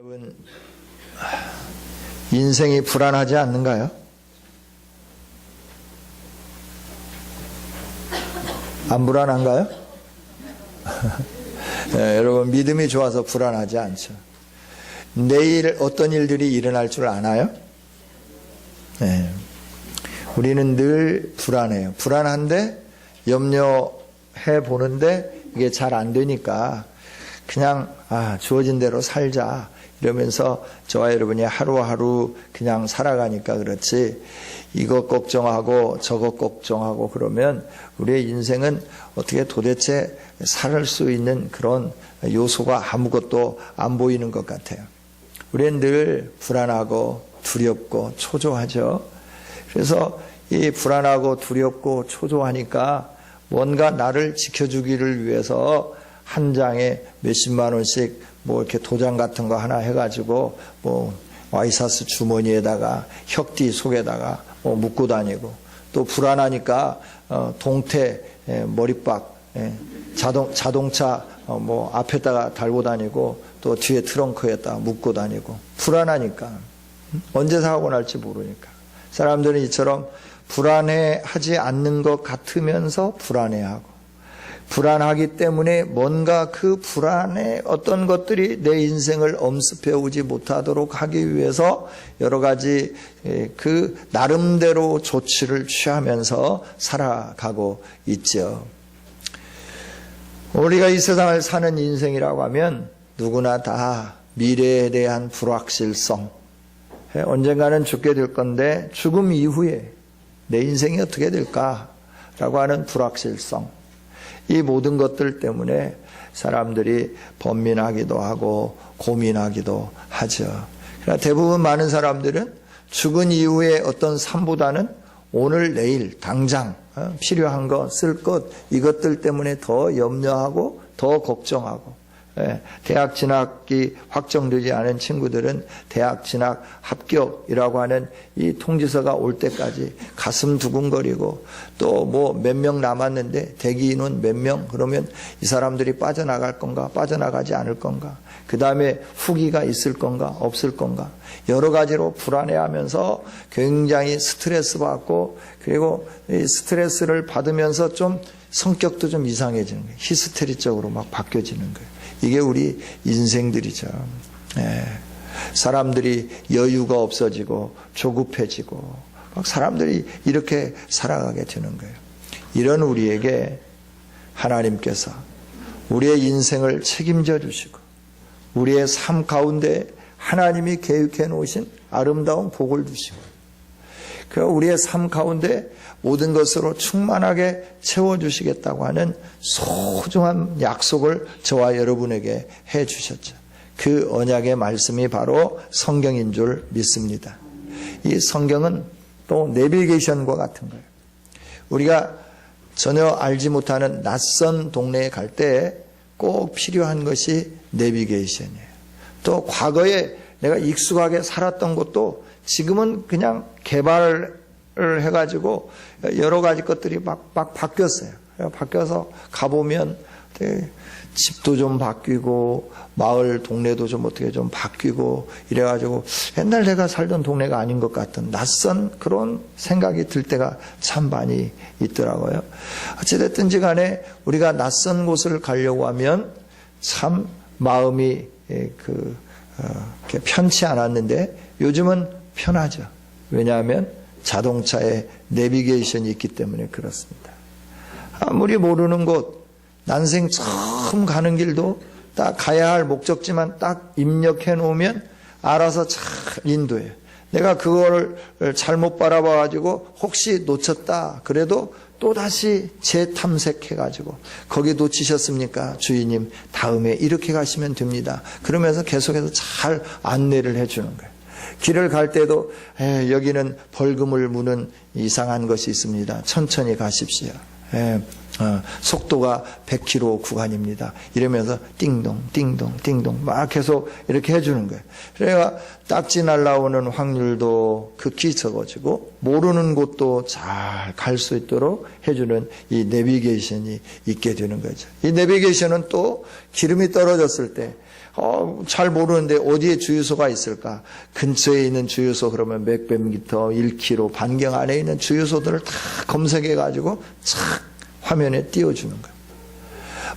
여러분, 인생이 불안하지 않는가요? 안 불안한가요? 네, 여러분, 믿음이 좋아서 불안하지 않죠. 내일 어떤 일들이 일어날 줄 아나요? 네. 우리는 늘 불안해요. 불안한데 염려해 보는데 이게 잘 안 되니까 그냥 주어진 대로 살자 이러면서 저와 여러분이 하루하루 그냥 살아가니까 그렇지, 이것 걱정하고 저것 걱정하고 그러면 우리의 인생은 어떻게 도대체 살 수 있는 그런 요소가 아무것도 안 보이는 것 같아요. 우리는 늘 불안하고 두렵고 초조하죠. 그래서 이 불안하고 두렵고 초조하니까 뭔가 나를 지켜주기를 위해서 한 장에 몇십만 원씩 뭐 이렇게 도장 같은 거 하나 해가지고 뭐 와이셔츠 주머니에다가 혁띠 속에다가 뭐 묶고 다니고, 또 불안하니까 동태 머리박 자동차 뭐 앞에다가 달고 다니고 또 뒤에 트렁크에다가 묶고 다니고, 불안하니까 언제 사고 날지 모르니까. 사람들은 이처럼 불안해하지 않는 것 같으면서 불안해하고, 불안하기 때문에 뭔가 그 불안의 어떤 것들이 내 인생을 엄습해 오지 못하도록 하기 위해서 여러 가지 그 나름대로 조치를 취하면서 살아가고 있죠. 우리가 이 세상을 사는 인생이라고 하면 누구나 다 미래에 대한 불확실성, 언젠가는 죽게 될 건데 죽음 이후에 내 인생이 어떻게 될까라고 하는 불확실성, 이 모든 것들 때문에 사람들이 번민하기도 하고 고민하기도 하죠. 그러나 대부분 많은 사람들은 죽은 이후의 어떤 삶보다는 오늘 내일 당장 필요한 것, 쓸 것, 이것들 때문에 더 염려하고 더 걱정하고, 대학 진학이 확정되지 않은 친구들은 대학 진학 합격이라고 하는 이 통지서가 올 때까지 가슴 두근거리고, 또 뭐 몇 명 남았는데 대기 인원 몇 명, 그러면 이 사람들이 빠져나갈 건가 빠져나가지 않을 건가, 그 다음에 후기가 있을 건가 없을 건가, 여러 가지로 불안해하면서 굉장히 스트레스 받고, 그리고 이 스트레스를 받으면서 좀 성격도 좀 이상해지는 거예요. 히스테리적으로 막 바뀌어지는 거예요. 이게 우리 인생들이죠. 사람들이 여유가 없어지고 조급해지고 막 사람들이 이렇게 살아가게 되는 거예요. 이런 우리에게 하나님께서 우리의 인생을 책임져 주시고 우리의 삶 가운데 하나님이 계획해 놓으신 아름다운 복을 주시고, 그 우리의 삶 가운데 모든 것으로 충만하게 채워주시겠다고 하는 소중한 약속을 저와 여러분에게 해주셨죠. 그 언약의 말씀이 바로 성경인 줄 믿습니다. 이 성경은 또 내비게이션과 같은 거예요. 우리가 전혀 알지 못하는 낯선 동네에 갈 때 꼭 필요한 것이 내비게이션이에요. 또 과거에 내가 익숙하게 살았던 것도 지금은 그냥 개발을 해가지고 여러 가지 것들이 막 바뀌었어요. 바뀌어서 가보면 집도 좀 바뀌고 마을 동네도 좀 어떻게 좀 바뀌고 이래가지고 옛날 내가 살던 동네가 아닌 것 같은 낯선 그런 생각이 들 때가 참 많이 있더라고요. 어찌됐든지 간에 우리가 낯선 곳을 가려고 하면 참 마음이 이렇게 편치 않았는데 요즘은 편하죠. 왜냐하면 자동차에 내비게이션이 있기 때문에 그렇습니다. 아무리 모르는 곳, 난생 처음 가는 길도 딱 가야 할 목적지만 딱 입력해 놓으면 알아서 잘 인도해요. 내가 그거를 잘못 바라봐가지고 혹시 놓쳤다 그래도 또다시 재탐색해가지고 거기 놓치셨습니까? 주인님, 다음에 이렇게 가시면 됩니다. 그러면서 계속해서 잘 안내를 해주는 거예요. 길을 갈 때도 여기는 벌금을 무는 이상한 것이 있습니다. 천천히 가십시오. 속도가 100km 구간입니다. 이러면서 띵동 띵동 띵동 막 계속 이렇게 해주는 거예요. 그래야 딱지 날라오는 확률도 극히 적어지고 모르는 곳도 잘 갈 수 있도록 해주는 이 내비게이션이 있게 되는 거죠. 이 내비게이션은 또 기름이 떨어졌을 때 잘 모르는데 어디에 주유소가 있을까? 근처에 있는 주유소 그러면 몇백 미터, 1km 반경 안에 있는 주유소들을 다 검색해가지고 착 화면에 띄워주는 거예요.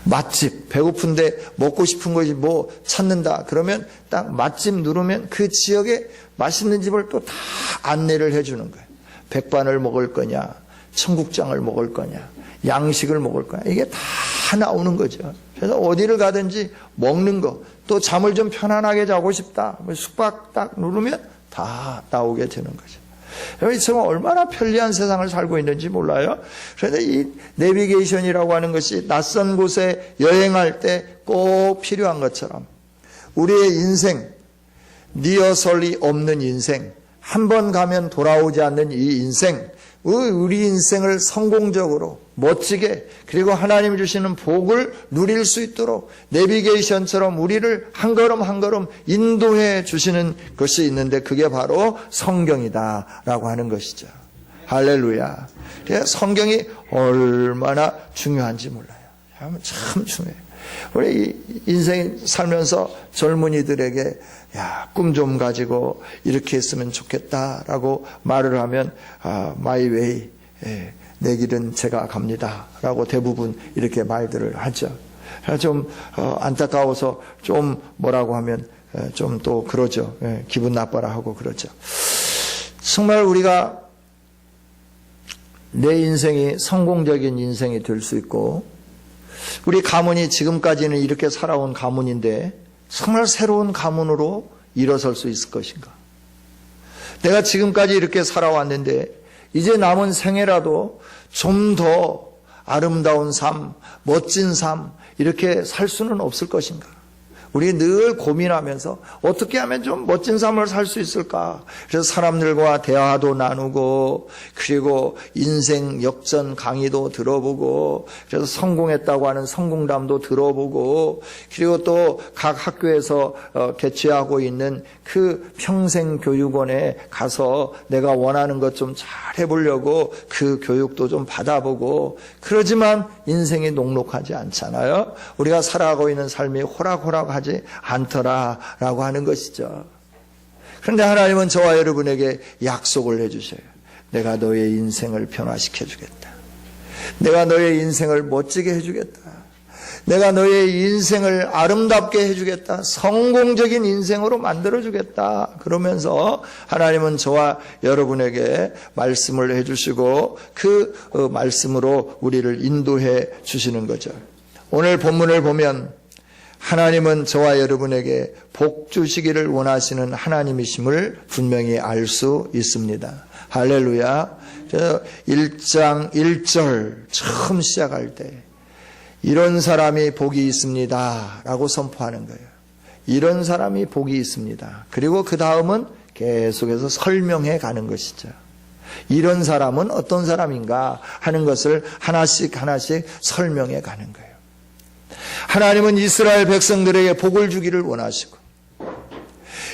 맛집, 배고픈데 먹고 싶은 것이 뭐 찾는다. 그러면 딱 맛집 누르면 그 지역에 맛있는 집을 또 다 안내를 해주는 거예요. 백반을 먹을 거냐, 청국장을 먹을 거냐, 양식을 먹을 거냐. 이게 다 나오는 거죠. 그래서 어디를 가든지 먹는 거, 또 잠을 좀 편안하게 자고 싶다. 숙박 딱 누르면 다 나오게 되는 거죠. 여러분, 정말 얼마나 편리한 세상을 살고 있는지 몰라요? 그런데 이 내비게이션이라고 하는 것이 낯선 곳에 여행할 때 꼭 필요한 것처럼 우리의 인생, 리허설이 없는 인생, 한 번 가면 돌아오지 않는 이 인생, 우리 인생을 성공적으로 멋지게 그리고 하나님 주시는 복을 누릴 수 있도록 내비게이션처럼 우리를 한 걸음 한 걸음 인도해 주시는 것이 있는데 그게 바로 성경이다라고 하는 것이죠. 할렐루야. 성경이 얼마나 중요한지 몰라요. 참 중요해요. 우리 인생 살면서 젊은이들에게 꿈 좀 가지고 이렇게 했으면 좋겠다라고 말을 하면 마이 웨이, 내 길은 제가 갑니다라고 대부분 이렇게 말들을 하죠. 좀 안타까워서 좀 뭐라고 하면 좀 또 그러죠. 기분 나빠라 하고 그러죠. 정말 우리가 내 인생이 성공적인 인생이 될 수 있고 우리 가문이 지금까지는 이렇게 살아온 가문인데 정말 새로운 가문으로 일어설 수 있을 것인가? 내가 지금까지 이렇게 살아왔는데 이제 남은 생애라도 좀 더 아름다운 삶, 멋진 삶 이렇게 살 수는 없을 것인가? 우리 늘 고민하면서 어떻게 하면 좀 멋진 삶을 살 수 있을까? 그래서 사람들과 대화도 나누고 그리고 인생 역전 강의도 들어보고 그래서 성공했다고 하는 성공담도 들어보고 그리고 또 각 학교에서 개최하고 있는 그 평생교육원에 가서 내가 원하는 것 좀 잘 해보려고 그 교육도 좀 받아보고 그러지만 인생이 녹록하지 않잖아요. 우리가 살아가고 있는 삶이 호락호락하지 않더라라고 하는 것이죠. 그런데 하나님은 저와 여러분에게 약속을 해주셔요. 내가 너의 인생을 변화시켜 주겠다. 내가 너의 인생을 멋지게 해주겠다. 내가 너의 인생을 아름답게 해주겠다. 성공적인 인생으로 만들어주겠다. 그러면서 하나님은 저와 여러분에게 말씀을 해주시고 그 말씀으로 우리를 인도해 주시는 거죠. 오늘 본문을 보면 하나님은 저와 여러분에게 복 주시기를 원하시는 하나님이심을 분명히 알 수 있습니다. 할렐루야. 1장 1절 처음 시작할 때 이런 사람이 복이 있습니다 라고 선포하는 거예요. 이런 사람이 복이 있습니다. 그리고 그 다음은 계속해서 설명해 가는 것이죠. 이런 사람은 어떤 사람인가 하는 것을 하나씩 하나씩 설명해 가는 거예요. 하나님은 이스라엘 백성들에게 복을 주기를 원하시고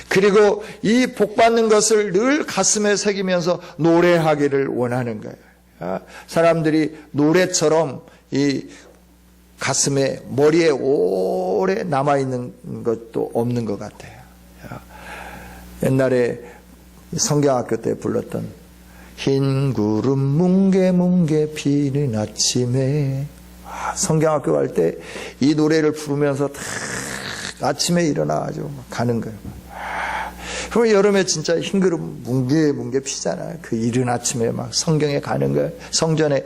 그리고 이 복받는 것을 늘 가슴에 새기면서 노래하기를 원하는 거예요. 사람들이 노래처럼 이 가슴에 머리에 오래 남아있는 것도 없는 것 같아요. 옛날에 성경학교 때 불렀던 흰 구름 뭉게뭉게 피는 아침에 성경학교 갈 때 이 노래를 부르면서 다 아침에 일어나가지고 가는 거예요. 그럼 여름에 진짜 흰 구름 뭉게뭉게 피잖아요. 그 이른 아침에 막 성경에 가는 거예요. 성전에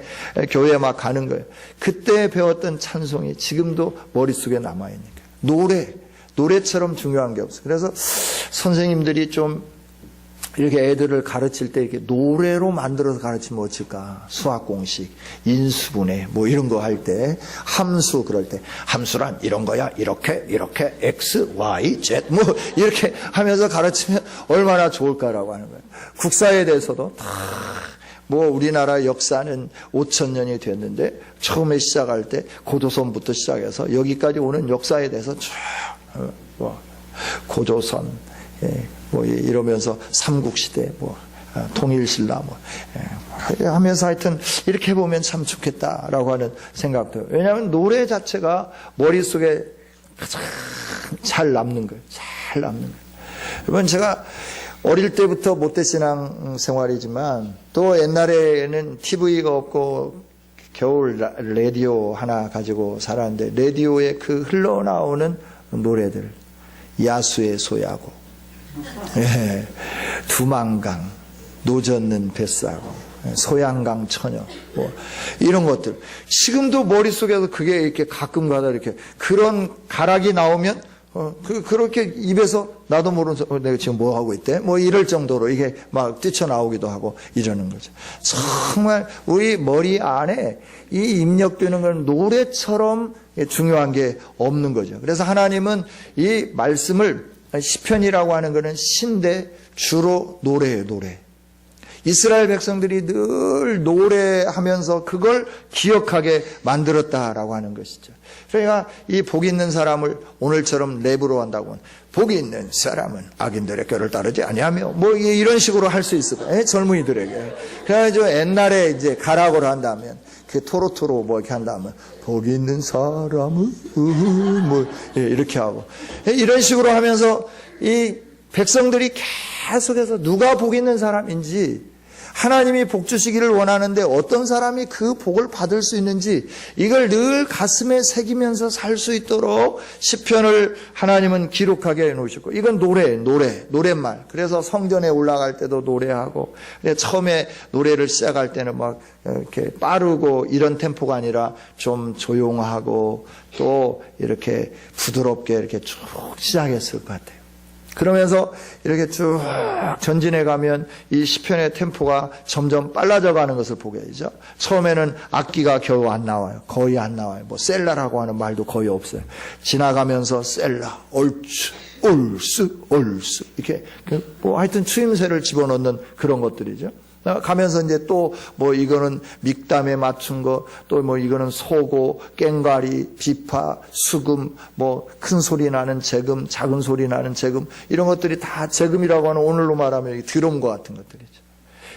교회에 막 가는 거예요. 그때 배웠던 찬송이 지금도 머릿속에 남아있는 거예요. 노래처럼 중요한 게 없어요. 그래서 선생님들이 좀 이렇게 애들을 가르칠 때 이렇게 노래로 만들어서 가르치면 어떨까? 수학 공식, 인수분해, 뭐 이런 거 할 때, 함수 그럴 때, 함수란 이런 거야, 이렇게, X, Y, Z, 뭐, 이렇게 하면서 가르치면 얼마나 좋을까라고 하는 거예요. 국사에 대해서도 다, 뭐, 우리나라 역사는 5,000년이 됐는데, 처음에 시작할 때, 고조선부터 시작해서 여기까지 오는 역사에 대해서 쭉, 고조선, 뭐 이러면서 삼국시대 통일신라 하면서 하여튼 이렇게 보면 참 좋겠다라고 하는 생각도. 왜냐하면 노래 자체가 머릿속에 가장 잘 남는 거예요. 잘 남는 거예요. 여러분, 제가 어릴 때부터 모태신앙 생활이지만 또 옛날에는 TV가 없고 겨울 라디오 하나 가지고 살았는데 라디오에 그 흘러나오는 노래들, 야수의 소야고, 두만강, 노젓는 뱃사고, 소양강 처녀, 뭐 이런 것들 지금도 머릿속에서 그게 이렇게 가끔가다 이렇게 그런 가락이 나오면 그렇게 입에서 나도 모르는 내가 지금 뭐 하고 있대? 뭐 이럴 정도로 이게 막 뛰쳐나오기도 하고 이러는 거죠. 정말 우리 머리 안에 이 입력되는 건 노래처럼 중요한 게 없는 거죠. 그래서 하나님은 이 말씀을 시편이라고 하는 거는 시인데 주로 노래예요, 노래. 이스라엘 백성들이 늘 노래하면서 그걸 기억하게 만들었다라고 하는 것이죠. 그러니까 이 복 있는 사람을 오늘처럼 랩으로 한다고 하면 복 있는 사람은 악인들의 꾀를 따르지 아니하며 뭐 이런 식으로 할 수 있을 거예요. 젊은이들에게. 그래가지고 옛날에 이제 가락으로 한다면 그 토로토로 뭐 이렇게 한다면 복 있는 사람은 뭐 이렇게 하고 이런 식으로 하면서 이 백성들이 계속해서 누가 복 있는 사람인지 하나님이 복 주시기를 원하는데 어떤 사람이 그 복을 받을 수 있는지 이걸 늘 가슴에 새기면서 살 수 있도록 시편을 하나님은 기록하게 해놓으셨고 이건 노랫말. 그래서 성전에 올라갈 때도 노래하고 처음에 노래를 시작할 때는 막 이렇게 빠르고 이런 템포가 아니라 좀 조용하고 또 이렇게 부드럽게 이렇게 쭉 시작했을 것 같아요. 그러면서 이렇게 쭉 전진해 가면 이 시편의 템포가 점점 빨라져 가는 것을 보게 되죠. 처음에는 악기가 겨우 안 나와요. 거의 안 나와요. 뭐 셀라라고 하는 말도 거의 없어요. 지나가면서 셀라, 얼추, 올스 이렇게 뭐 하여튼 추임새를 집어넣는 그런 것들이죠. 가면서 이제 또 뭐 이거는 mik담에 맞춘 거, 또 뭐 이거는 소고, 꽹과리, 비파, 수금, 뭐 큰 소리 나는 재금, 작은 소리 나는 재금 이런 것들이 다 재금이라고 하는 오늘로 말하면 드럼과 같은 것들이죠.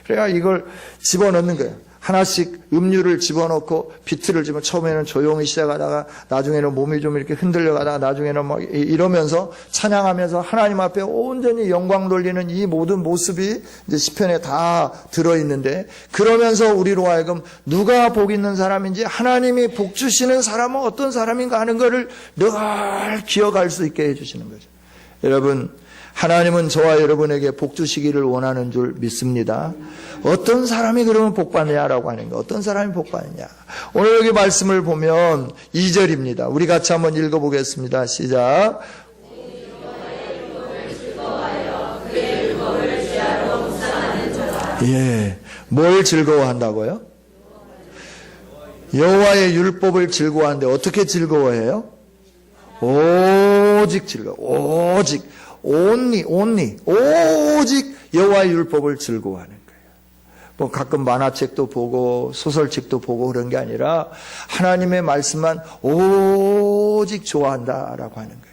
그러니까 이걸 집어넣는 거예요. 하나씩 음률을 집어넣고 비트를 집어 처음에는 조용히 시작하다가 나중에는 몸이 좀 이렇게 흔들려가다가 나중에는 막 이러면서 찬양하면서 하나님 앞에 온전히 영광 돌리는 이 모든 모습이 이제 시편에 다 들어있는데 그러면서 우리로 하여금 누가 복 있는 사람인지 하나님이 복 주시는 사람은 어떤 사람인가 하는 것을 늘 기억할 수 있게 해주시는 거죠. 여러분 하나님은 저와 여러분에게 복 주시기를 원하는 줄 믿습니다. 어떤 사람이 그러면 복 받느냐라고 하는 거. 어떤 사람이 복 받느냐. 오늘 여기 말씀을 보면 2절입니다. 우리 같이 한번 읽어보겠습니다. 시작. 예, 뭘 즐거워한다고요? 여호와의 율법을 즐거워하는데 어떻게 즐거워해요? 오직 즐거워. 오직 여호와의 율법을 즐거워하는 거예요. 뭐 가끔 만화책도 보고 소설책도 보고 그런 게 아니라 하나님의 말씀만 오직 좋아한다라고 하는 거예요.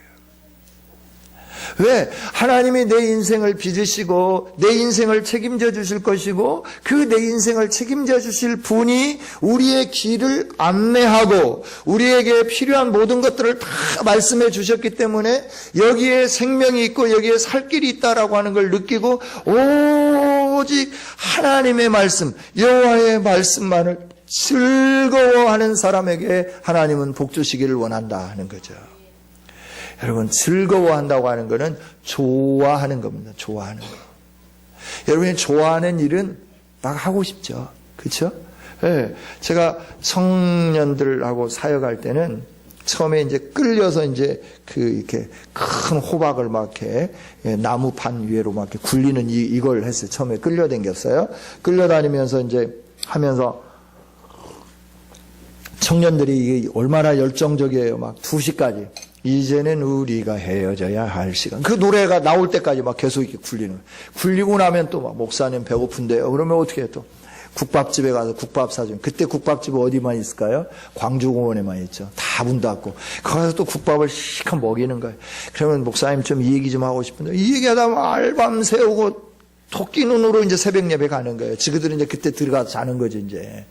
왜? 하나님이 내 인생을 빚으시고 내 인생을 책임져 주실 것이고 그 내 인생을 책임져 주실 분이 우리의 길을 안내하고 우리에게 필요한 모든 것들을 다 말씀해 주셨기 때문에 여기에 생명이 있고 여기에 살 길이 있다라고 하는 걸 느끼고 오직 하나님의 말씀, 여호와의 말씀만을 즐거워하는 사람에게 하나님은 복 주시기를 원한다 하는 거죠. 여러분 즐거워한다고 하는 것은 좋아하는 겁니다. 좋아하는 거. 여러분이 좋아하는 일은 막 하고 싶죠. 그렇죠? 네. 제가 청년들하고 사역할 때는 처음에 이제 끌려서 이제 이렇게 큰 호박을 막 이렇게 나무판 위로 막 이렇게 굴리는 이걸 했어요. 처음에 끌려다녔어요. 끌려다니면서 이제 하면서 청년들이 이게 얼마나 열정적이에요. 막 2시까지. 이제는 우리가 헤어져야 할 시간. 그 노래가 나올 때까지 막 계속 이렇게 굴리는. 굴리고 나면 또 막 목사님 배고픈데요. 그러면 어떻게 해요? 또 국밥집에 가서 국밥 사준. 그때 국밥집은 어디만 있을까요? 광주공원에만 있죠. 다 문 닫고. 거기서 또 국밥을 시컷 먹이는 거예요. 그러면 목사님 좀 이 얘기 좀 하고 싶은데 이 얘기하다 알밤 새우고 토끼 눈으로 이제 새벽 예배 가는 거예요. 지그들은 이제 그때 들어가서 자는 거죠, 이제.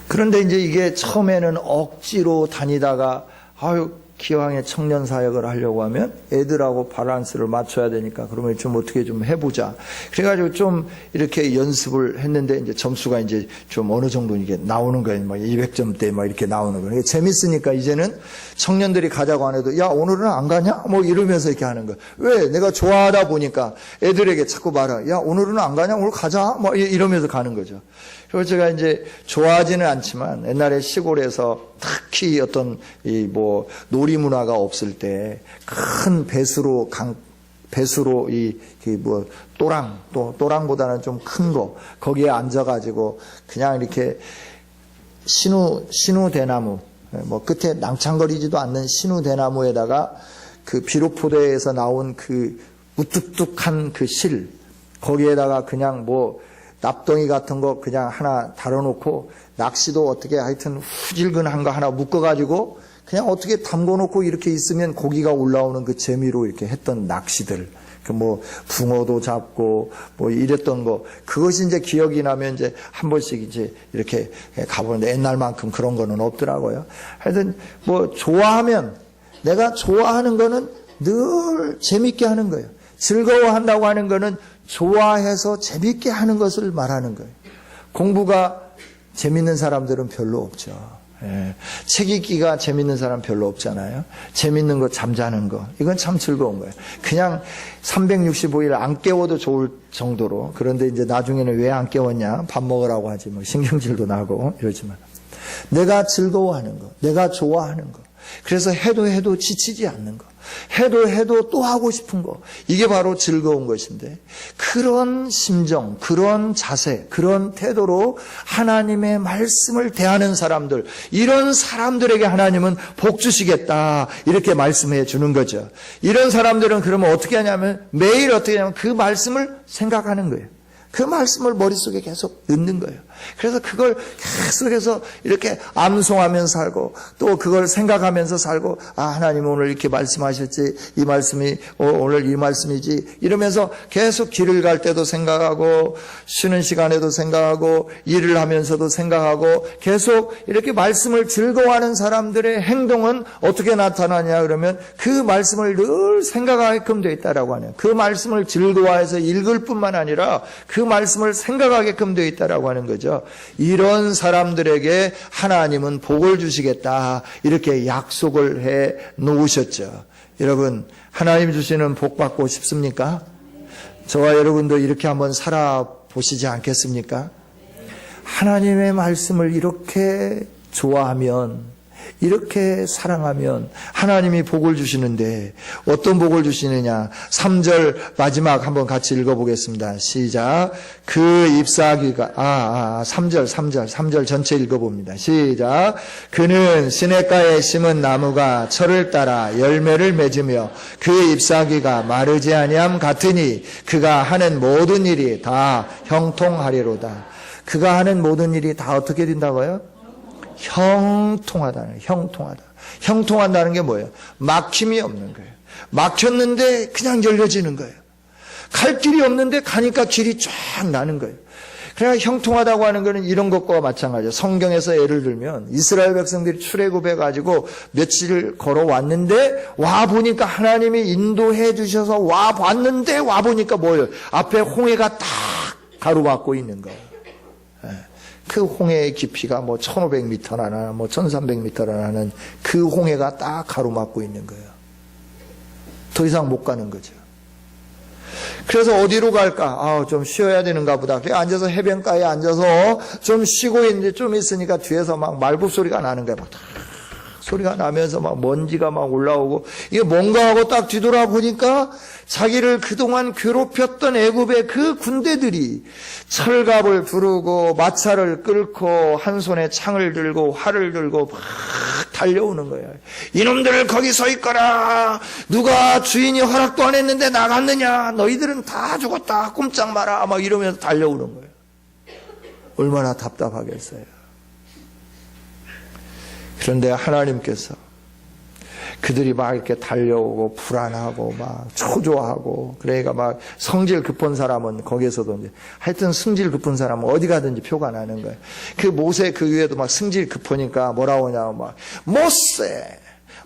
그런데 이제 이게 처음에는 억지로 다니다가 아유, 기왕에 청년 사역을 하려고 하면 애들하고 밸런스를 맞춰야 되니까 그러면 좀 어떻게 좀 해보자. 그래가지고 좀 이렇게 연습을 했는데 이제 점수가 이제 좀 어느 정도 이게 나오는 거예요. 막 200점대 막 이렇게 나오는 거예요. 재밌으니까 이제는 청년들이 가자고 안 해도 야, 오늘은 안 가냐? 뭐 이러면서 이렇게 하는 거예요. 왜? 내가 좋아하다 보니까 애들에게 자꾸 말하. 야, 오늘은 안 가냐? 오늘 가자. 뭐 이러면서 가는 거죠. 그리고 제가 이제 좋아하지는 않지만 옛날에 시골에서 특히 어떤 이 뭐 놀이 문화가 없을 때 큰 배수로 뭐 또랑보다는 좀 큰 거 거기에 앉아가지고 그냥 이렇게 신우 대나무 뭐 끝에 낭창거리지도 않는 신우 대나무에다가 그 비료포대에서 나온 그 우뚝뚝한 그 실 거기에다가 그냥 뭐 납덩이 같은 거 그냥 하나 달아놓고 낚시도 어떻게 하여튼 후질근한 거 하나 묶어가지고 그냥 어떻게 담궈놓고 이렇게 있으면 고기가 올라오는 그 재미로 이렇게 했던 낚시들. 그 뭐 붕어도 잡고 뭐 이랬던 거 그것이 이제 기억이 나면 이제 한 번씩 이제 이렇게 가보는데 옛날만큼 그런 거는 없더라고요. 하여튼 뭐 좋아하면 내가 좋아하는 거는 늘 재밌게 하는 거예요. 즐거워한다고 하는 거는 좋아해서 재밌게 하는 것을 말하는 거예요. 공부가 재밌는 사람들은 별로 없죠. 예. 책 읽기가 재밌는 사람 별로 없잖아요. 재밌는 거 잠자는 거 이건 참 즐거운 거예요. 그냥 365일 안 깨워도 좋을 정도로. 그런데 이제 나중에는 왜 안 깨웠냐 밥 먹으라고 하지 뭐 신경질도 나고 이러지만 내가 즐거워하는 거 내가 좋아하는 거 그래서 해도 지치지 않는 거 해도 또 하고 싶은 거 이게 바로 즐거운 것인데 그런 심정 그런 자세 그런 태도로 하나님의 말씀을 대하는 사람들 이런 사람들에게 하나님은 복 주시겠다 이렇게 말씀해 주는 거죠. 이런 사람들은 그러면 어떻게 하냐면 매일 어떻게 하냐면 그 말씀을 생각하는 거예요. 그 말씀을 머릿속에 계속 넣는 거예요. 그래서 그걸 계속해서 이렇게 암송하면서 살고 또 그걸 생각하면서 살고 아 하나님 오늘 이렇게 말씀하셨지 이 말씀이 오늘 이 말씀이지 이러면서 계속 길을 갈 때도 생각하고 쉬는 시간에도 생각하고 일을 하면서도 생각하고 계속 이렇게 말씀을 즐거워하는 사람들의 행동은 어떻게 나타나냐 그러면 그 말씀을 늘 생각하게끔 되어 있다라고 하네요. 그 말씀을 즐거워해서 읽을 뿐만 아니라 그 말씀을 생각하게끔 되어 있다라고 하는 거죠. 이런 사람들에게 하나님은 복을 주시겠다 이렇게 약속을 해 놓으셨죠. 여러분 하나님 주시는 복 받고 싶습니까? 저와 여러분도 이렇게 한번 살아보시지 않겠습니까? 하나님의 말씀을 이렇게 좋아하면 이렇게 사랑하면 하나님이 복을 주시는데 어떤 복을 주시느냐 3절 마지막 한번 같이 읽어보겠습니다. 시작. 그 잎사귀가 3절 전체 읽어봅니다. 시작. 그는 시냇가에 심은 나무가 철을 따라 열매를 맺으며 그 잎사귀가 마르지 아니함 같으니 그가 하는 모든 일이 다 형통하리로다. 그가 하는 모든 일이 다 어떻게 된다고요? 형통한다는 게 뭐예요? 막힘이 없는 거예요. 막혔는데 그냥 열려지는 거예요. 갈 길이 없는데 가니까 길이 쫙 나는 거예요. 그러니까 형통하다고 하는 거는 이런 것과 마찬가지예요. 성경에서 예를 들면 이스라엘 백성들이 출애굽해가지고 며칠 걸어왔는데 와보니까 하나님이 인도해 주셔서 와봤는데 와보니까 뭐예요? 앞에 홍해가 딱 가로막고 있는 거예요. 그 홍해의 깊이가 뭐 1500m나 뭐 1300m라는 그 홍해가 딱 가로막고 있는 거예요. 더 이상 못 가는 거죠. 그래서 어디로 갈까? 좀 쉬어야 되는가 보다. 그래 앉아서 해변가에 앉아서 좀 쉬고 있는데 좀 있으니까 뒤에서 막 말굽 소리가 나는 거예요. 막 소리가 나면서 막 먼지가 막 올라오고 이게 뭔가 하고 딱 뒤돌아보니까 자기를 그동안 괴롭혔던 애굽의 그 군대들이 철갑을 두르고 마차를 끌고 한 손에 창을 들고 활을 들고 막 달려오는 거예요. 이놈들을 거기 서 있거라. 누가 주인이 허락도 안 했는데 나갔느냐. 너희들은 다 죽었다. 꼼짝 마라. 막 이러면서 달려오는 거예요. 얼마나 답답하겠어요. 그런데 하나님께서 그들이 막 이렇게 달려오고 불안하고 막 초조하고 그러니까 막 성질 급한 사람은 거기에서도 이제 하여튼 승질 급한 사람은 어디 가든지 표가 나는 거예요. 그 모세 그 위에도 막 승질 급하니까 뭐라고 하냐면 막 모세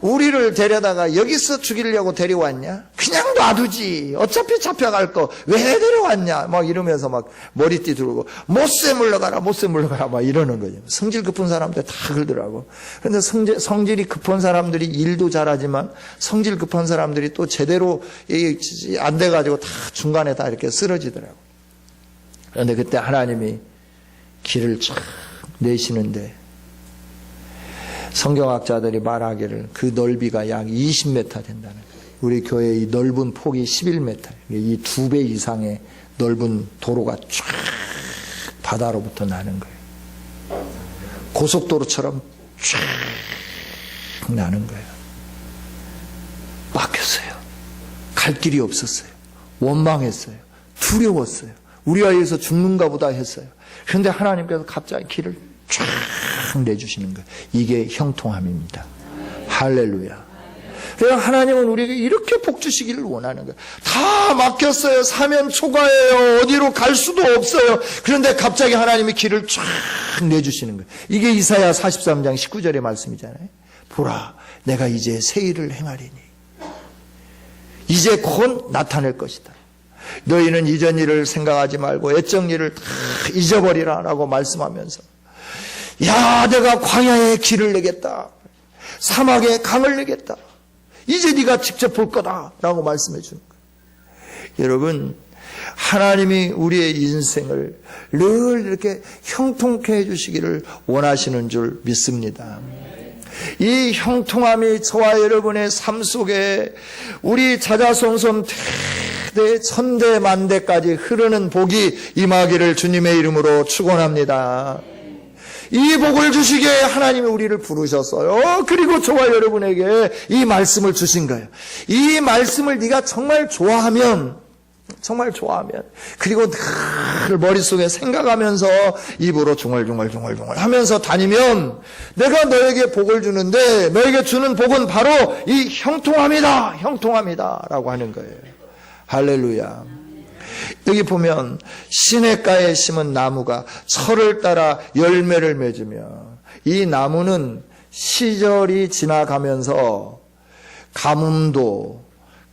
우리를 데려다가 여기서 죽이려고 데려왔냐? 그냥 놔두지. 어차피 잡혀갈 거 왜 데려왔냐? 막 이러면서 막 머리띠 들고 못세 물러가라, 못세 물러가라 막 이러는 거죠. 성질 급한 사람들 다 그러더라고. 그런데 성질이 급한 사람들이 일도 잘하지만 성질 급한 사람들이 또 제대로 안 돼가지고 다 중간에 다 이렇게 쓰러지더라고. 그런데 그때 하나님이 길을 쫙 내시는데 성경학자들이 말하기를 그 넓이가 약 20m 된다는 거예요. 우리 교회의 이 넓은 폭이 11m. 이 2배 이상의 넓은 도로가 쫙 바다로부터 나는 거예요. 고속도로처럼 쫙 나는 거예요. 막혔어요. 갈 길이 없었어요. 원망했어요. 두려웠어요. 우리가 여기서 죽는가 보다 했어요. 그런데 하나님께서 갑자기 길을 쫙 내주시는 거예요. 이게 형통함입니다. 할렐루야. 그래서 하나님은 우리에게 이렇게 복 주시기를 원하는 거예요. 다 막혔어요. 사면 초과예요. 어디로 갈 수도 없어요. 그런데 갑자기 하나님이 길을 쫙 내주시는 거예요. 이게 이사야 43장 19절의 말씀이잖아요. 보라, 내가 이제 새 일을 행하리니 이제 곧 나타낼 것이다. 너희는 이전 일을 생각하지 말고 애적 일을 다 잊어버리라 라고 말씀하면서, 야, 내가 광야에 길을 내겠다. 사막에 강을 내겠다. 이제 네가 직접 볼 거다 라고 말씀해 주는 거예요. 여러분, 하나님이 우리의 인생을 늘 이렇게 형통케 해주시기를 원하시는 줄 믿습니다. 이 형통함이 저와 여러분의 삶 속에 우리 자자손손 대 천대만대까지 흐르는 복이 임하기를 주님의 이름으로 축원합니다. 이 복을 주시기에 하나님이 우리를 부르셨어요. 그리고 저와 여러분에게 이 말씀을 주신 거예요. 이 말씀을 네가 정말 좋아하면, 그리고 늘 머릿속에 생각하면서 입으로 중얼중얼 하면서 다니면 내가 너에게 복을 주는데, 너에게 주는 복은 바로 이 형통함이다 라고 하는 거예요. 할렐루야. 여기 보면 시냇가에 심은 나무가 철을 따라 열매를 맺으며, 이 나무는 시절이 지나가면서 가뭄도,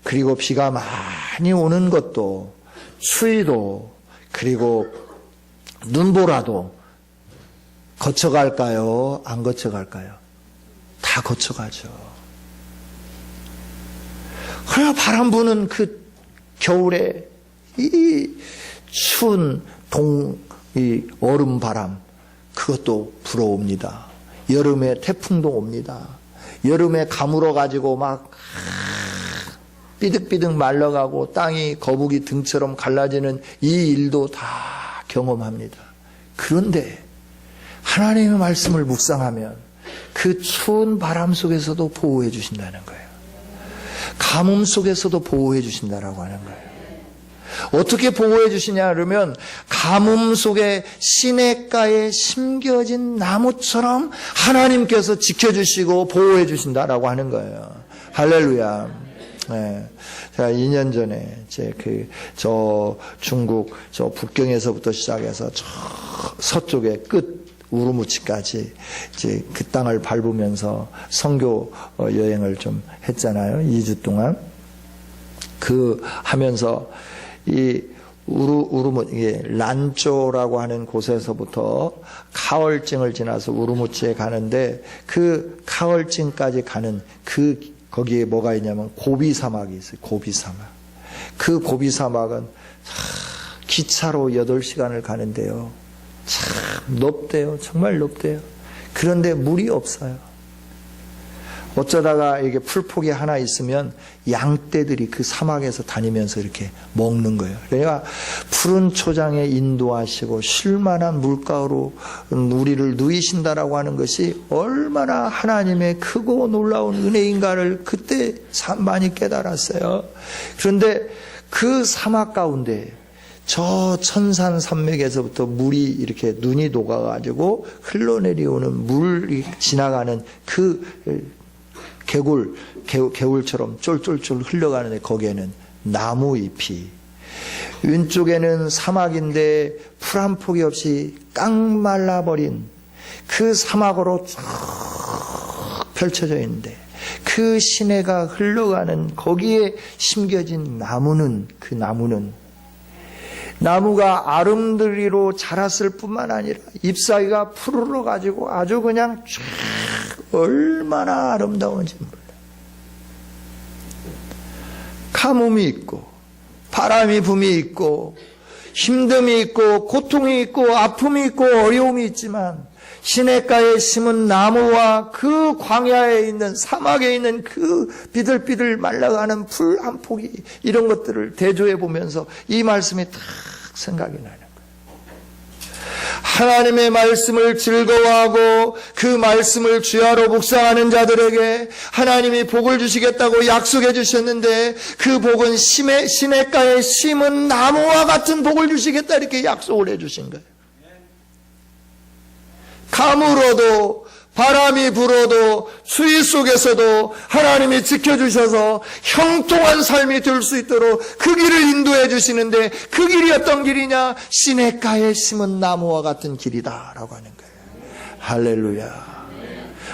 그리고 비가 많이 오는 것도, 추위도, 그리고 눈보라도 거쳐갈까요? 안 거쳐갈까요? 다 거쳐가죠. 그러나 바람 부는 그 겨울에 이 추운 이 얼음 바람, 그것도 불어옵니다. 여름에 태풍도 옵니다. 여름에 가물어 가지고 막 삐득삐득 말라가고 땅이 거북이 등처럼 갈라지는 이 일도 다 경험합니다. 그런데 하나님의 말씀을 묵상하면 그 추운 바람 속에서도 보호해 주신다는 거예요. 가뭄 속에서도 보호해 주신다라고 하는 거예요. 어떻게 보호해 주시냐 그러면 가뭄 속에 시냇가에 심겨진 나무처럼 하나님께서 지켜주시고 보호해 주신다라고 하는 거예요. 할렐루야. 네. 제가 2년 전에 저 중국 저 북경에서부터 시작해서 저 서쪽의 끝 우루무치까지 이제 그 땅을 밟으면서 선교 여행을 좀 했잖아요. 2주 동안. 하면서 이 이게 란쪼라고 하는 곳에서부터 카월증을 지나서 우루무치에 가는데, 그 카월증까지 가는 거기에 뭐가 있냐면 고비 사막이 있어요. 고비 사막. 그 고비 사막은 기차로 8시간을 가는데요. 참 높대요. 정말 높대요. 그런데 물이 없어요. 어쩌다가 이게 풀폭이 하나 있으면 양떼들이 그 사막에서 다니면서 이렇게 먹는 거예요. 그러니까 푸른 초장에 인도하시고 쉴만한 물가로 우리를 누이신다라고 하는 것이 얼마나 하나님의 크고 놀라운 은혜인가를 그때 많이 깨달았어요. 그런데 그 사막 가운데 저 천산 산맥에서부터 물이 이렇게 눈이 녹아가지고 흘러내려오는 물이 지나가는 그 개울처럼 쫄쫄쫄 흘러가는데, 거기에는 나무잎이, 왼쪽에는 사막인데 풀 한 폭이 없이 깡말라버린 그 사막으로 쭉 펼쳐져 있는데, 그 시내가 흘러가는 거기에 심겨진 나무는, 그 나무는 나무가 아름드리로 자랐을 뿐만 아니라 잎사귀가 푸르러 가지고 아주 그냥 쫙 얼마나 아름다운지 몰라. 가뭄이 있고 바람이 붐이 있고 힘듦이 있고 고통이 있고 아픔이 있고 어려움이 있지만 시냇가에 심은 나무와 그 광야에 있는 사막에 있는 그 비들비들 말라가는 풀 한 폭이 이런 것들을 대조해 보면서 이 말씀이 딱 생각이 나는 거예요. 하나님의 말씀을 즐거워하고 그 말씀을 주야로 묵상하는 자들에게 하나님이 복을 주시겠다고 약속해 주셨는데 그 복은 시냇가에 심은 나무와 같은 복을 주시겠다 이렇게 약속을 해 주신 거예요. 가물어도 바람이 불어도 추위 속에서도 하나님이 지켜주셔서 형통한 삶이 될 수 있도록 그 길을 인도해 주시는데 그 길이 어떤 길이냐? 시냇가에 심은 나무와 같은 길이다라고 하는 거예요. 할렐루야.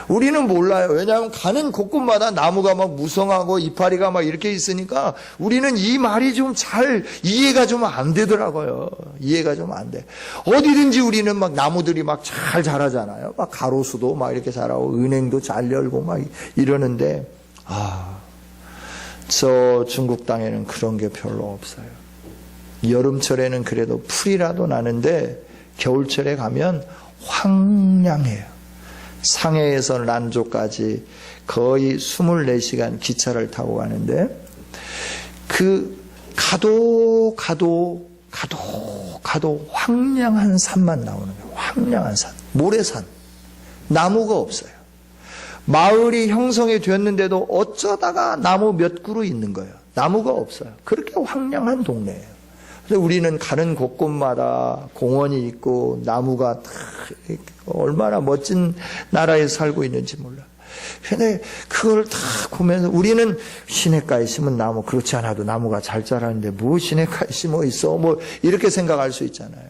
우리는 몰라요. 왜냐하면 가는 곳곳마다 나무가 막 무성하고 이파리가 막 이렇게 있으니까 우리는 이 말이 좀 잘 이해가 좀 안 되더라고요. 이해가 좀 안 돼. 어디든지 우리는 막 나무들이 막 잘 자라잖아요. 막 가로수도 막 이렇게 자라고 은행도 잘 열고 막 이러는데 저 중국 땅에는 그런 게 별로 없어요. 여름철에는 그래도 풀이라도 나는데 겨울철에 가면 황량해요. 상해에서 란조까지 거의 24시간 기차를 타고 가는데 그 가도 황량한 산만 나오는 거예요. 황량한 산, 모래산, 나무가 없어요. 마을이 형성이 되었는데도 어쩌다가 나무 몇 그루 있는 거예요. 나무가 없어요. 그렇게 황량한 동네예요. 그래서 우리는 가는 곳곳마다 공원이 있고 나무가 다 얼마나 멋진 나라에 살고 있는지 몰라. 근데 그걸 다 보면서 우리는 시냇가에 심은 나무 그렇지 않아도 나무가 잘 자라는데 뭐 시냇가에 심어 있어 뭐 이렇게 생각할 수 있잖아요.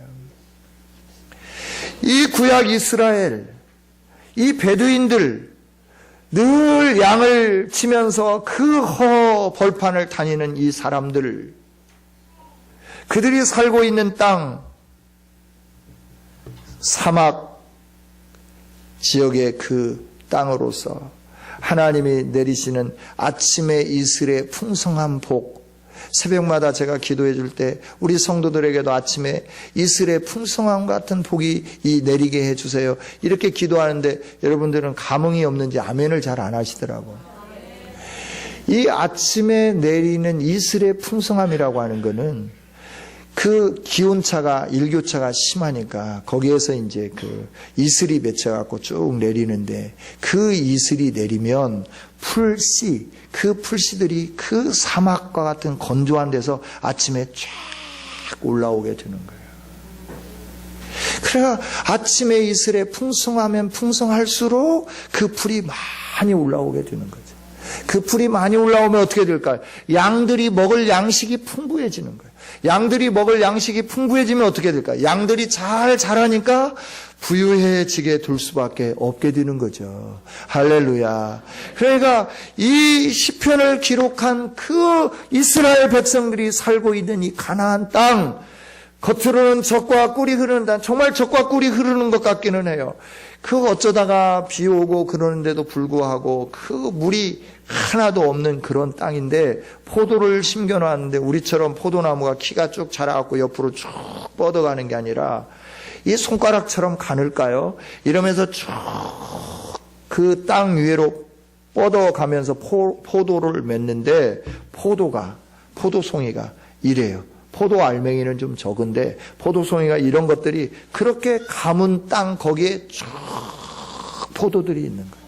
이 구약 이스라엘 이 베두인들 늘 양을 치면서 그 벌판을 다니는 이 사람들 그들이 살고 있는 땅 사막 지역의 그 땅으로서 하나님이 내리시는 아침의 이슬의 풍성한 복 새벽마다 제가 기도해 줄 때 우리 성도들에게도 아침에 이슬의 풍성함 같은 복이 내리게 해 주세요. 이렇게 기도하는데 여러분들은 감흥이 없는지 아멘을 잘 안 하시더라고요. 이 아침에 내리는 이슬의 풍성함이라고 하는 거는 그 기온차가 일교차가 심하니까 거기에서 이제 그 이슬이 맺혀갖고 쭉 내리는데 그 이슬이 내리면 풀씨 그 풀씨들이 그 사막과 같은 건조한 데서 아침에 쫙 올라오게 되는 거예요. 그래야 아침에 이슬에 풍성하면 풍성할수록 그 풀이 많이 올라오게 되는 거죠. 그 풀이 많이 올라오면 어떻게 될까요? 양들이 먹을 양식이 풍부해지는 거예요. 양들이 먹을 양식이 풍부해지면 어떻게 될까요? 양들이 잘 자라니까 부유해지게 될 수밖에 없게 되는 거죠. 할렐루야. 그러니까 이 시편을 기록한 그 이스라엘 백성들이 살고 있는 이 가나안 땅, 겉으로는 젖과 꿀이 흐르는 땅, 정말 젖과 꿀이 흐르는 것 같기는 해요. 그 어쩌다가 비 오고 그러는데도 불구하고 그 물이 하나도 없는 그런 땅인데 포도를 심겨놨는데 우리처럼 포도나무가 키가 쭉 자라갖고 옆으로 쭉 뻗어가는 게 아니라 이 손가락처럼 가늘까요? 이러면서 쭉 그 땅 위로 뻗어가면서 포도를 맺는데 포도송이가 이래요. 포도 알맹이는 좀 적은데 포도송이가 이런 것들이 그렇게 가문 땅 거기에 쭉 포도들이 있는 거예요.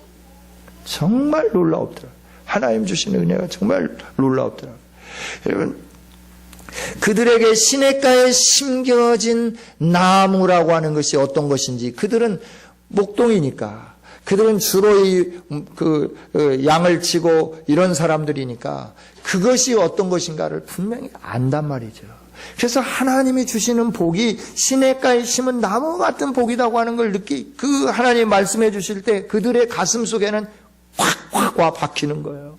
정말 놀라웠더라고요. 하나님 주시는 은혜가 정말 놀라웠더라고요. 여러분 그들에게 시냇가에 심겨진 나무라고 하는 것이 어떤 것인지 그들은 목동이니까 그들은 주로 양을 치고 이런 사람들이니까 그것이 어떤 것인가를 분명히 안단 말이죠. 그래서 하나님이 주시는 복이 시냇가에 심은 나무 같은 복이라고 하는 걸 그 하나님 말씀해 주실 때 그들의 가슴 속에는 확 와 박히는 거예요.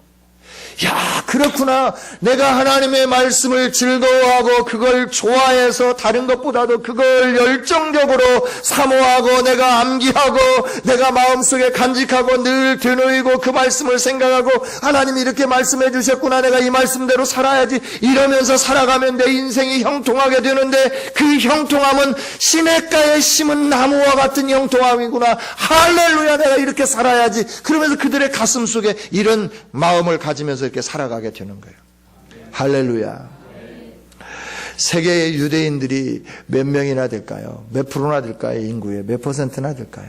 야, 그렇구나. 내가 하나님의 말씀을 즐거워하고 그걸 좋아해서 다른 것보다도 그걸 열정적으로 사모하고 내가 암기하고 내가 마음속에 간직하고 늘 되뇌이고 그 말씀을 생각하고 하나님이 이렇게 말씀해 주셨구나. 내가 이 말씀대로 살아야지. 이러면서 살아가면 내 인생이 형통하게 되는데 그 형통함은 시냇가에 심은 나무와 같은 형통함이구나. 할렐루야, 내가 이렇게 살아야지. 그러면서 그들의 가슴 속에 이런 마음을 가지면서 이렇게 살아가게 되는 거예요. 할렐루야. 세계의 유대인들이 몇 명이나 될까요? 몇 프로나 될까요? 인구의 몇 퍼센트나 될까요?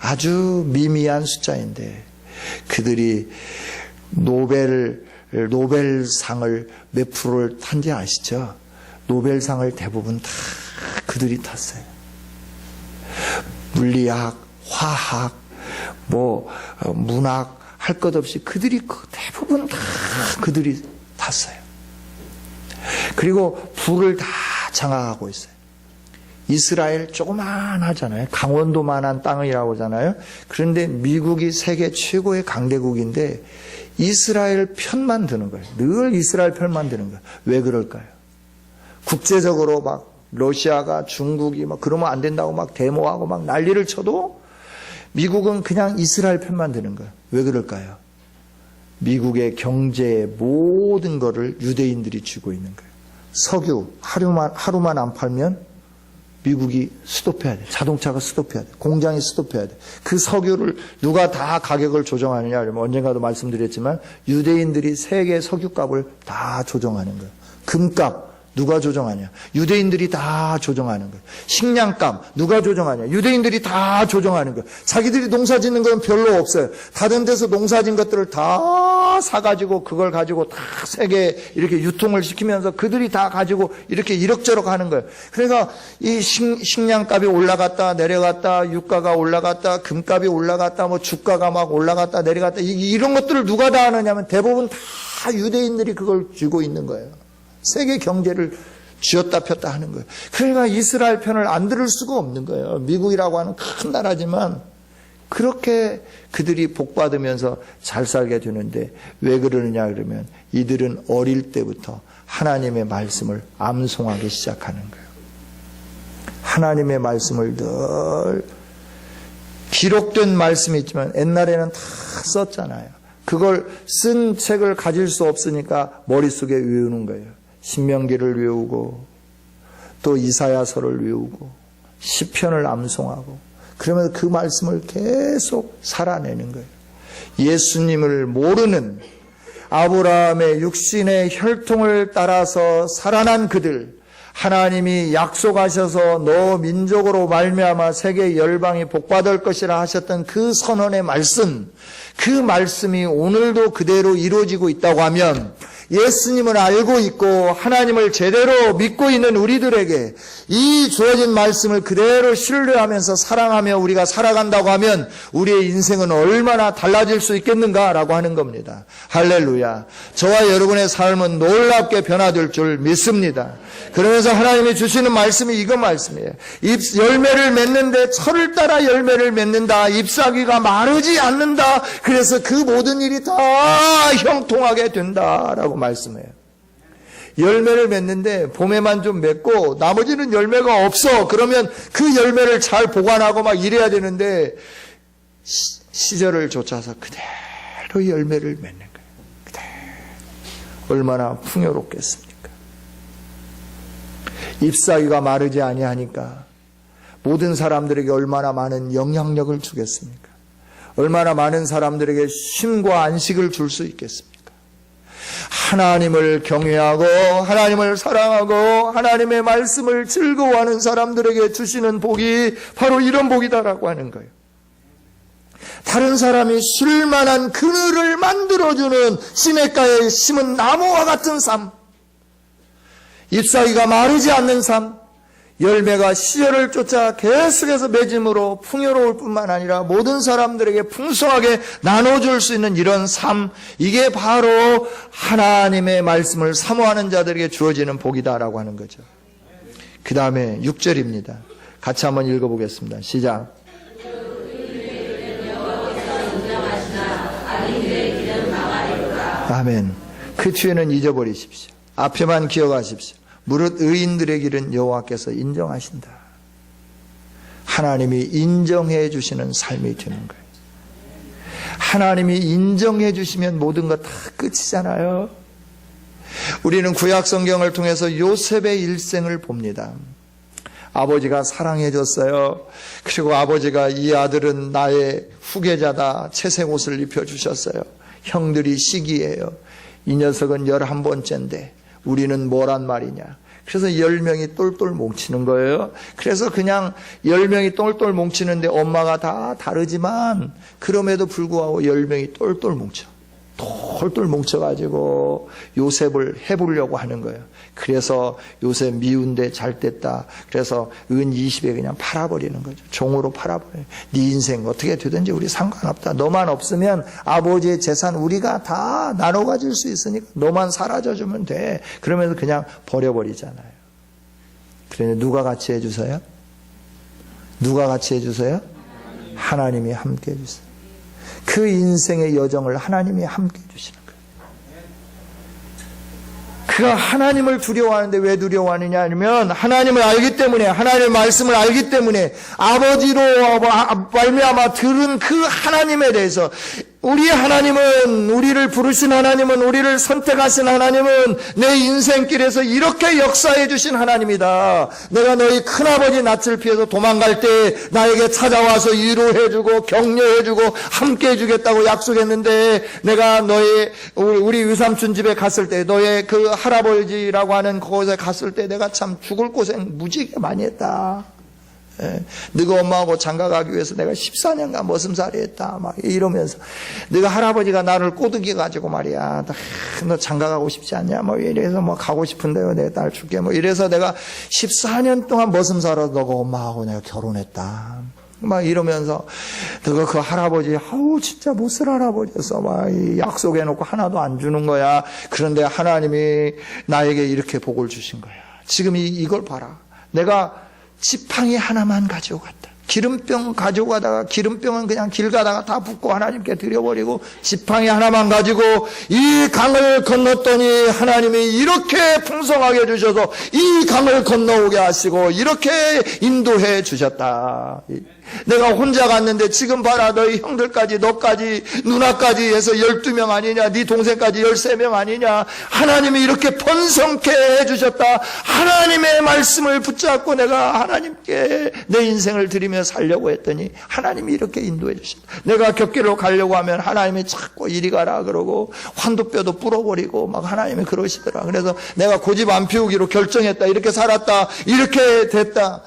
아주 미미한 숫자인데 그들이 노벨상을 몇 프로를 탄지 아시죠? 노벨상을 대부분 다 그들이 탔어요. 물리학, 화학, 문학 할 것 없이 그들이 대부분 다 그들이 탔어요. 그리고 불을 다 장악하고 있어요. 이스라엘 조그만하잖아요. 강원도만한 땅이라고 하잖아요. 그런데 미국이 세계 최고의 강대국인데 이스라엘 편만 드는 거예요. 늘 이스라엘 편만 드는 거예요. 왜 그럴까요? 국제적으로 막 러시아가 중국이 막 그러면 안 된다고 막 데모하고 막 난리를 쳐도 미국은 그냥 이스라엘 편만 드는 거예요. 왜 그럴까요? 미국의 경제의 모든 거를 유대인들이 쥐고 있는 거예요. 석유 하루만 안 팔면 미국이 스톱해야 돼. 자동차가 스톱해야 돼. 공장이 스톱해야 돼. 그 석유를 누가 다 가격을 조정하느냐 그러면 언젠가도 말씀드렸지만 유대인들이 세계 석유값을 다 조정하는 거예요. 금값 누가 조정하냐? 유대인들이 다 조정하는 거예요. 식량값 누가 조정하냐? 유대인들이 다 조정하는 거예요. 자기들이 농사 짓는 건 별로 없어요. 다른 데서 농사 짓는 것들을 다 사가지고 그걸 가지고 다 세계에 이렇게 유통을 시키면서 그들이 다 가지고 이렇게 이럭저럭 하는 거예요. 그래서 이 식량값이 올라갔다 내려갔다 유가가 올라갔다 금값이 올라갔다 주가가 막 올라갔다 내려갔다 이런 것들을 누가 다 하느냐면 대부분 다 유대인들이 그걸 쥐고 있는 거예요. 세계 경제를 쥐었다 폈다 하는 거예요. 그러니까 이스라엘 편을 안 들을 수가 없는 거예요. 미국이라고 하는 큰 나라지만 그렇게 그들이 복받으면서 잘 살게 되는데 왜 그러느냐 그러면 이들은 어릴 때부터 하나님의 말씀을 암송하기 시작하는 거예요. 하나님의 말씀을 늘 기록된 말씀이 있지만 옛날에는 다 썼잖아요. 그걸 쓴 책을 가질 수 없으니까 머릿속에 외우는 거예요. 신명기를 외우고 또 이사야서를 외우고 시편을 암송하고 그러면서 그 말씀을 계속 살아내는 거예요. 예수님을 모르는 아브라함의 육신의 혈통을 따라서 살아난 그들, 하나님이 약속하셔서 너 민족으로 말미암아 세계 열방이 복받을 것이라 하셨던 그 선언의 말씀, 그 말씀이 오늘도 그대로 이루어지고 있다고 하면 예수님을 알고 있고 하나님을 제대로 믿고 있는 우리들에게 이 주어진 말씀을 그대로 신뢰하면서 사랑하며 우리가 살아간다고 하면 우리의 인생은 얼마나 달라질 수 있겠는가라고 하는 겁니다. 할렐루야. 저와 여러분의 삶은 놀랍게 변화될 줄 믿습니다. 그러면서 하나님이 주시는 말씀이 이거 말씀이에요. 열매를 맺는데 철을 따라 열매를 맺는다. 잎사귀가 마르지 않는다. 그래서 그 모든 일이 다 형통하게 된다라고 말씀해요. 열매를 맺는데 봄에만 좀 맺고 나머지는 열매가 없어. 그러면 그 열매를 잘 보관하고 막 이래야 되는데 시절을 쫓아서 그대로 열매를 맺는 거예요. 그대로. 얼마나 풍요롭겠습니까? 잎사귀가 마르지 아니하니까 모든 사람들에게 얼마나 많은 영향력을 주겠습니까? 얼마나 많은 사람들에게 쉼과 안식을 줄 수 있겠습니까? 하나님을 경외하고 하나님을 사랑하고 하나님의 말씀을 즐거워하는 사람들에게 주시는 복이 바로 이런 복이다라고 하는 거예요. 다른 사람이 쉴만한 그늘을 만들어주는 시냇가에 심은 나무와 같은 삶, 잎사귀가 마르지 않는 삶, 열매가 시절을 쫓아 계속해서 맺음으로 풍요로울 뿐만 아니라 모든 사람들에게 풍성하게 나눠줄 수 있는 이런 삶, 이게 바로 하나님의 말씀을 사모하는 자들에게 주어지는 복이다라고 하는 거죠. 그 다음에 6절입니다. 같이 한번 읽어보겠습니다. 시작. 아멘. 그 뒤에는 잊어버리십시오. 앞에만 기억하십시오. 무릇 의인들의 길은 여호와께서 인정하신다. 하나님이 인정해 주시는 삶이 되는 거예요. 하나님이 인정해 주시면 모든 것 다 끝이잖아요. 우리는 구약 성경을 통해서 요셉의 일생을 봅니다. 아버지가 사랑해 줬어요. 그리고 아버지가 이 아들은 나의 후계자다. 채색 옷을 입혀주셨어요. 형들이 시기해요. 이 녀석은 11번째인데 우리는 뭐란 말이냐. 그래서 10명이 똘똘 뭉치는 거예요. 그래서 그냥 10명이 똘똘 뭉치는데 엄마가 다 다르지만 그럼에도 불구하고 10명이 똘똘 뭉쳐. 똘똘 뭉쳐가지고 요셉을 해보려고 하는 거예요. 그래서 요셉 미운데 잘 됐다. 그래서 은 20에 그냥 팔아버리는 거죠. 종으로 팔아버려요. 네 인생 어떻게 되든지 우리 상관없다. 너만 없으면 아버지의 재산 우리가 다 나눠 가질 수 있으니까 너만 사라져주면 돼. 그러면서 그냥 버려버리잖아요. 그런데 누가 같이 해주세요? 누가 같이 해주세요? 하나님이 함께 해주세요. 그 인생의 여정을 하나님이 함께 해주시는 거예요. 그가 하나님을 두려워하는데 왜 두려워하느냐 하면 하나님을 알기 때문에, 하나님의 말씀을 알기 때문에, 아버지로 말미암아 들은 그 하나님에 대해서, 우리 하나님은, 우리를 부르신 하나님은, 우리를 선택하신 하나님은 내 인생길에서 이렇게 역사해 주신 하나님이다. 내가 너희 큰아버지 낯을 피해서 도망갈 때 나에게 찾아와서 위로해 주고 격려해 주고 함께 해 주겠다고 약속했는데, 내가 너희 우리 외삼촌 집에 갔을 때, 너의 그 할아버지라고 하는 그곳에 갔을 때 내가 참 죽을 고생 무지하게 많이 했다. 너가 엄마하고 장가가기 위해서 내가 14년간 머슴살이 했다. 막 이러면서, 너가 할아버지가 나를 꼬드겨 가지고 말이야, 너 장가가고 싶지 않냐? 뭐 이래서 뭐 가고 싶은데요, 내 딸 줄게. 뭐 이래서 내가 14년 동안 머슴살아 너가 엄마하고 내가 결혼했다. 막 이러면서, 너가 그 할아버지, 아우 진짜 못쓸 할아버지였어. 막 약속해놓고 하나도 안 주는 거야. 그런데 하나님이 나에게 이렇게 복을 주신 거야. 지금 이걸 봐라. 내가 지팡이 하나만 가지고 갔다. 기름병 가지고 가다가 기름병은 그냥 길 가다가 다 붓고 하나님께 드려버리고 지팡이 하나만 가지고 이 강을 건넜더니 하나님이 이렇게 풍성하게 주셔서 이 강을 건너오게 하시고 이렇게 인도해 주셨다. 내가 혼자 갔는데 지금 봐라, 너희 형들까지 너까지 누나까지 해서 12명 아니냐, 네 동생까지 13명 아니냐. 하나님이 이렇게 번성케 해주셨다. 하나님의 말씀을 붙잡고 내가 하나님께 내 인생을 드리며 살려고 했더니 하나님이 이렇게 인도해 주셨다. 내가 격길로 가려고 하면 하나님이 자꾸 이리 가라 그러고 환도뼈도 불어버리고 막 하나님이 그러시더라. 그래서 내가 고집 안 피우기로 결정했다. 이렇게 살았다. 이렇게 됐다.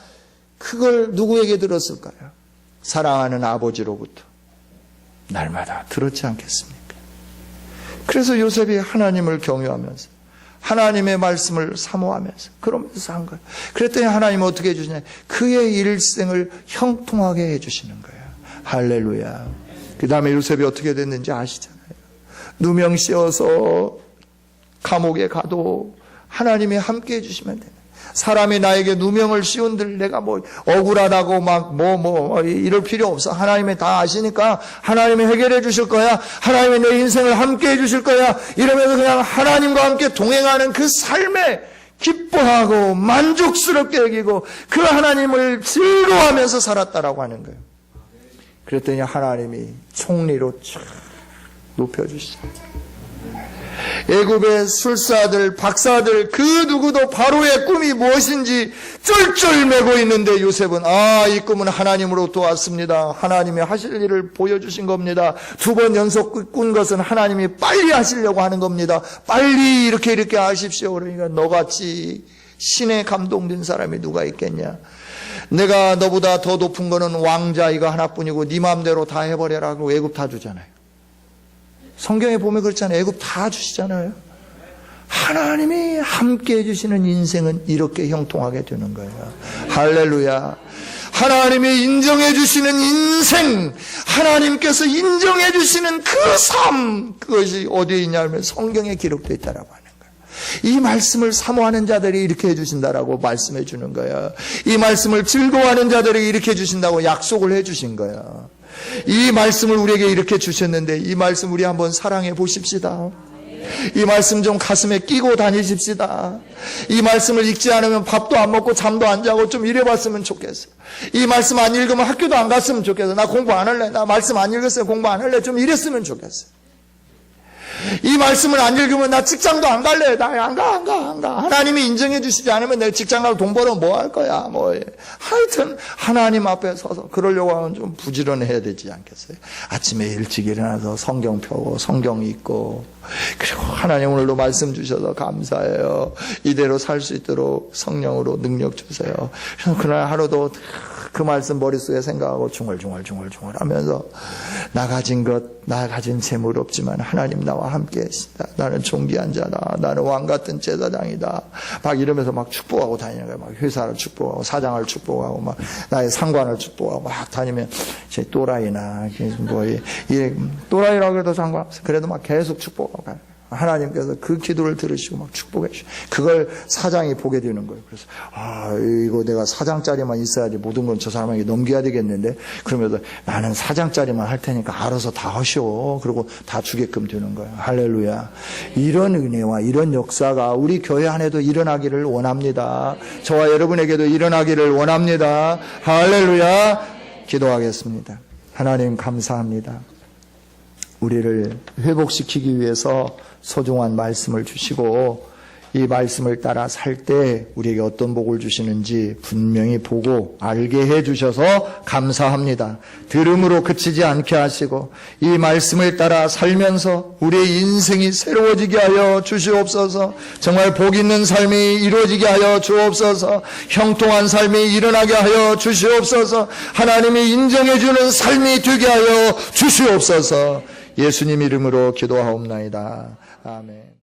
그걸 누구에게 들었을까요? 사랑하는 아버지로부터 날마다 들었지 않겠습니까? 그래서 요셉이 하나님을 경외하면서 하나님의 말씀을 사모하면서 그러면서 한 거예요. 그랬더니 하나님은 어떻게 해주시냐? 그의 일생을 형통하게 해주시는 거예요. 할렐루야. 그 다음에 요셉이 어떻게 됐는지 아시잖아요. 누명 씌워서 감옥에 가도 하나님이 함께 해주시면 돼요. 사람이 나에게 누명을 씌운들 내가 뭐 억울하다고 막 이럴 필요 없어. 하나님이 다 아시니까 하나님이 해결해 주실 거야. 하나님이 내 인생을 함께 해 주실 거야. 이러면서 그냥 하나님과 함께 동행하는 그 삶에 기뻐하고 만족스럽게 여기고 그 하나님을 즐거워하면서 살았다라고 하는 거예요. 그랬더니 하나님이 총리로 쫙 높여주시죠. 애굽의 술사들, 박사들 그 누구도 바로의 꿈이 무엇인지 쫄쫄매고 있는데 요셉은 이 꿈은 하나님으로부터 왔습니다. 하나님이 하실 일을 보여주신 겁니다. 2번 연속 꾼 것은 하나님이 빨리 하시려고 하는 겁니다. 빨리 이렇게 하십시오. 그러니까 너같이 신에 감동된 사람이 누가 있겠냐. 내가 너보다 더 높은 거는 왕자 이거 하나뿐이고 네 마음대로 다 해버려라고 애굽 다 주잖아요. 성경에 보면 그렇잖아요. 애굽 다 주시잖아요. 하나님이 함께 해주시는 인생은 이렇게 형통하게 되는 거예요. 할렐루야. 하나님이 인정해 주시는 인생, 하나님께서 인정해 주시는 그 삶, 그것이 어디에 있냐면 성경에 기록되어 있다라고 하는 거예요. 이 말씀을 사모하는 자들이 이렇게 해주신다라고 말씀해 주는 거예요. 이 말씀을 즐거워하는 자들이 이렇게 해주신다고 약속을 해주신 거예요. 이 말씀을 우리에게 이렇게 주셨는데 이 말씀 우리 한번 사랑해 보십시다. 이 말씀 좀 가슴에 끼고 다니십시다. 이 말씀을 읽지 않으면 밥도 안 먹고 잠도 안 자고 좀 이래봤으면 좋겠어. 이 말씀 안 읽으면 학교도 안 갔으면 좋겠어. 나 공부 안 할래. 나 말씀 안 읽었어요. 공부 안 할래. 좀 이랬으면 좋겠어. 이 말씀을 안 읽으면 나 직장도 안 갈래. 나 안 가. 하나님이 인정해 주시지 않으면 내가 직장 가서 돈 벌어 뭐 할 거야. 하여튼 하나님 앞에 서서 그러려고 하면 좀 부지런해야 되지 않겠어요? 아침에 일찍 일어나서 성경 펴고 성경 읽고, 그리고 하나님 오늘도 말씀 주셔서 감사해요. 이대로 살 수 있도록 성령으로 능력 주세요. 그래서 그날 하루도 그 말씀 머릿속에 생각하고 중얼중얼 하면서 나 가진 재물 없지만 하나님 나와 함께 계시다. 나는 존귀한 자다. 나는 왕같은 제사장이다. 막 이러면서 막 축복하고 다니는 거예요. 막 회사를 축복하고 사장을 축복하고 막 나의 상관을 축복하고 막 다니면 제 또라이나 또라이라고 해도 상관없어요. 그래도 막 계속 축복하고 가요. 하나님께서 그 기도를 들으시고 막 축복해 주시고, 그걸 사장이 보게 되는 거예요. 그래서 이거 내가 사장짜리만 있어야지 모든 건 저 사람에게 넘겨야 되겠는데, 그러면서 나는 사장짜리만 할 테니까 알아서 다 하시오. 그리고 다 주게끔 되는 거예요. 할렐루야. 이런 은혜와 이런 역사가 우리 교회 안에도 일어나기를 원합니다. 저와 여러분에게도 일어나기를 원합니다. 할렐루야. 기도하겠습니다. 하나님 감사합니다. 우리를 회복시키기 위해서 소중한 말씀을 주시고, 이 말씀을 따라 살 때 우리에게 어떤 복을 주시는지 분명히 보고 알게 해주셔서 감사합니다. 들음으로 그치지 않게 하시고 이 말씀을 따라 살면서 우리의 인생이 새로워지게 하여 주시옵소서. 정말 복 있는 삶이 이루어지게 하여 주옵소서. 형통한 삶이 일어나게 하여 주시옵소서. 하나님이 인정해 주는 삶이 되게 하여 주시옵소서. 예수님 이름으로 기도하옵나이다. 아멘.